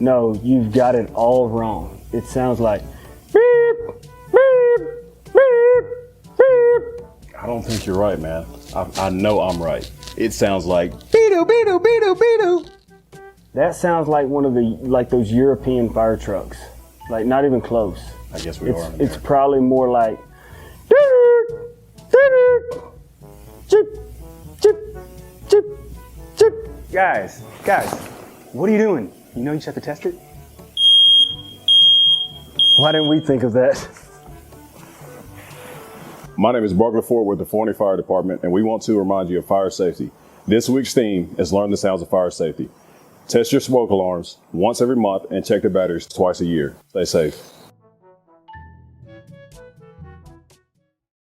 No, you've got it all wrong. It sounds like beep, beep, beep, beep. I don't think you're right, man. I know I'm right. It sounds like beedoo, beedoo, beedoo, beedoo. That sounds like one of those European fire trucks. Like not even close. I guess we are. It's probably more like chip, chip, chip, chip. Guys, what are you doing? You know you just have to test it? Why didn't we think of that? My name is Barkley Ford with the Forney Fire Department, and we want to remind you of fire safety. This week's theme is Learn the Sounds of Fire Safety. Test your smoke alarms once every month and check the batteries twice a year. Stay safe.